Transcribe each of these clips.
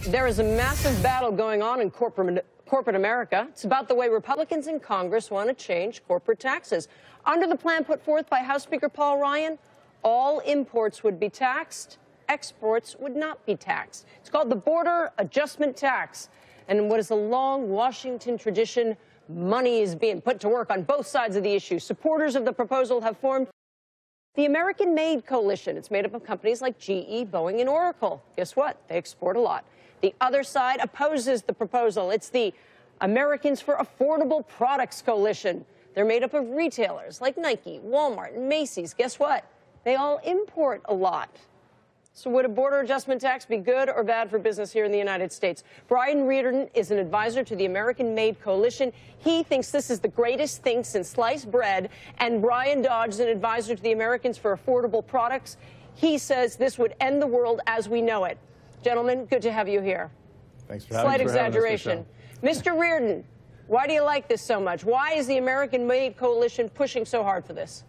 There is a massive battle going on in corporate America. It's about the way Republicans in Congress want to change corporate taxes. Under the plan put forth by House Speaker Paul Ryan, all imports would be taxed, exports would not be taxed. It's called the Border Adjustment Tax. And in what is a long Washington tradition, money is being put to work on both sides of the issue. Supporters of the proposal have formed the American-made coalition. It's made up of companies like GE, Boeing, and Oracle. Guess what? They export a lot. The other side opposes the proposal. It's the Americans for Affordable Products Coalition. They're made up of retailers like Nike, Walmart, and Macy's. Guess what? They all import a lot. So would a border adjustment tax be good or bad for business here in the United States? Brian Reardon is an advisor to the American-made coalition. He thinks this is the greatest thing since sliced bread. And Brian Dodge is an advisor to the Americans for Affordable Products. He says this would end the world as we know it. Gentlemen, good to have you here. Thanks for having us. Slight exaggeration. Mr. Reardon, why do you like this so much? Why is the American-made coalition pushing so hard for this?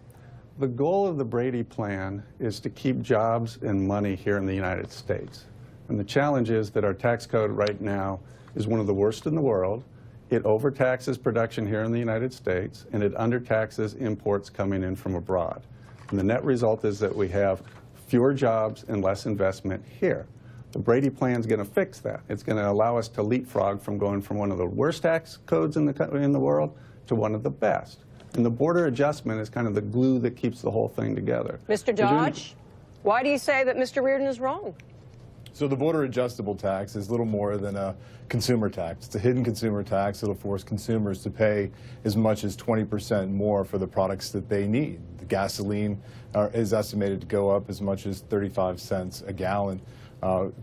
The goal of the Brady plan is to keep jobs and money here in the United States. And the challenge is that our tax code right now is one of the worst in the world. It overtaxes production here in the United States, and it undertaxes imports coming in from abroad. And the net result is that we have fewer jobs and less investment here. The Brady plan is going to fix that. It's going to allow us to leapfrog from going from one of the worst tax codes in the world to one of the best. And the border adjustment is kind of the glue that keeps the whole thing together. Mr. Dodge, why do you say that Mr. Reardon is wrong? So the border adjustable tax is little more than a consumer tax. It's a hidden consumer tax. It'll force consumers to pay as much as 20% more for the products that they need. The gasoline is estimated to go up as much as 35 cents a gallon.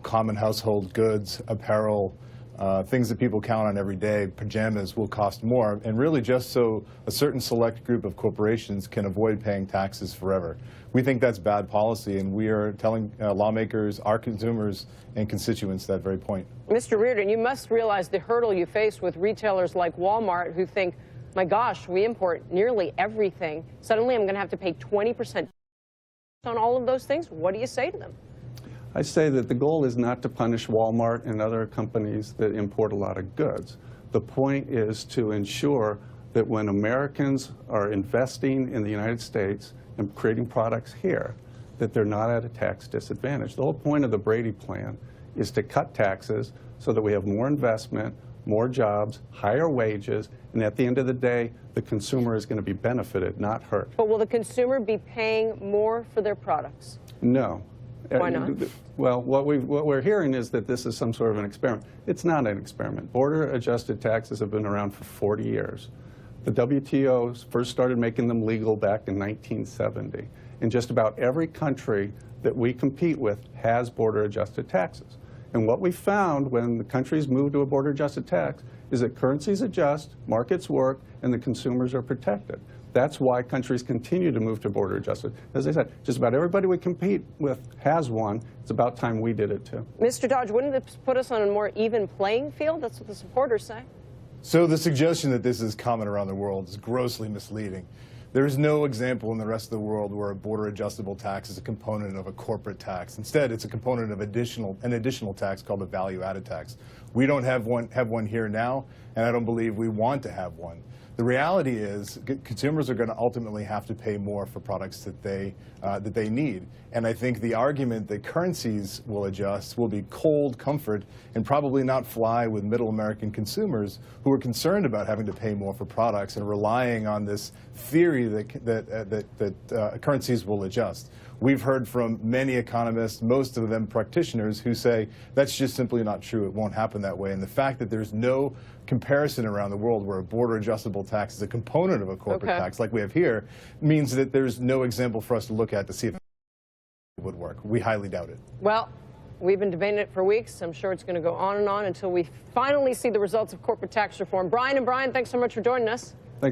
Common household goods, apparel, things that people count on every day, pajamas, will cost more, and really just so a certain select group of corporations can avoid paying taxes forever. We think that's bad policy, and we are telling lawmakers, our consumers, and constituents that very point. Mr. Reardon, you must realize the hurdle you face with retailers like Walmart who think, my gosh, we import nearly everything. Suddenly I'm going to have to pay 20% on all of those things. What do you say to them? I say that the goal is not to punish Walmart and other companies that import a lot of goods. The point is to ensure that when Americans are investing in the United States and creating products here, that they're not at a tax disadvantage. The whole point of the Brady plan is to cut taxes so that we have more investment, more jobs, higher wages, and at the end of the day, the consumer is going to be benefited, not hurt. But will the consumer be paying more for their products? No. Why not? Well, what we're hearing is that this is some sort of an experiment. It's not an experiment. Border-adjusted taxes have been around for 40 years. The WTO first started making them legal back in 1970. And just about every country that we compete with has border-adjusted taxes. And what we found when the countries moved to a border-adjusted tax is that currencies adjust, markets work, and the consumers are protected. That's why countries continue to move to border adjusted. As I said, just about everybody we compete with has one. It's about time we did it too. Mr. Dodge, wouldn't this put us on a more even playing field? That's what the supporters say. So the suggestion that this is common around the world is grossly misleading. There is no example in the rest of the world where a border adjustable tax is a component of a corporate tax. Instead, it's a component of an additional tax called a value-added tax. We don't have one here now, and I don't believe we want to have one. The reality is consumers are going to ultimately have to pay more for products that they need. And I think the argument that currencies will adjust will be cold comfort and probably not fly with middle American consumers who are concerned about having to pay more for products and relying on this theory that currencies will adjust. We've heard from many economists, most of them practitioners, who say that's just simply not true. It won't happen that way. And the fact that there's no comparison around the world where a border adjustable tax is a component of a corporate tax like we have here means that there's no example for us to look at to see if it would work. We highly doubt it. Well, we've been debating it for weeks. I'm sure it's going to go on and on until we finally see the results of corporate tax reform. Brian and Brian, thanks so much for joining us.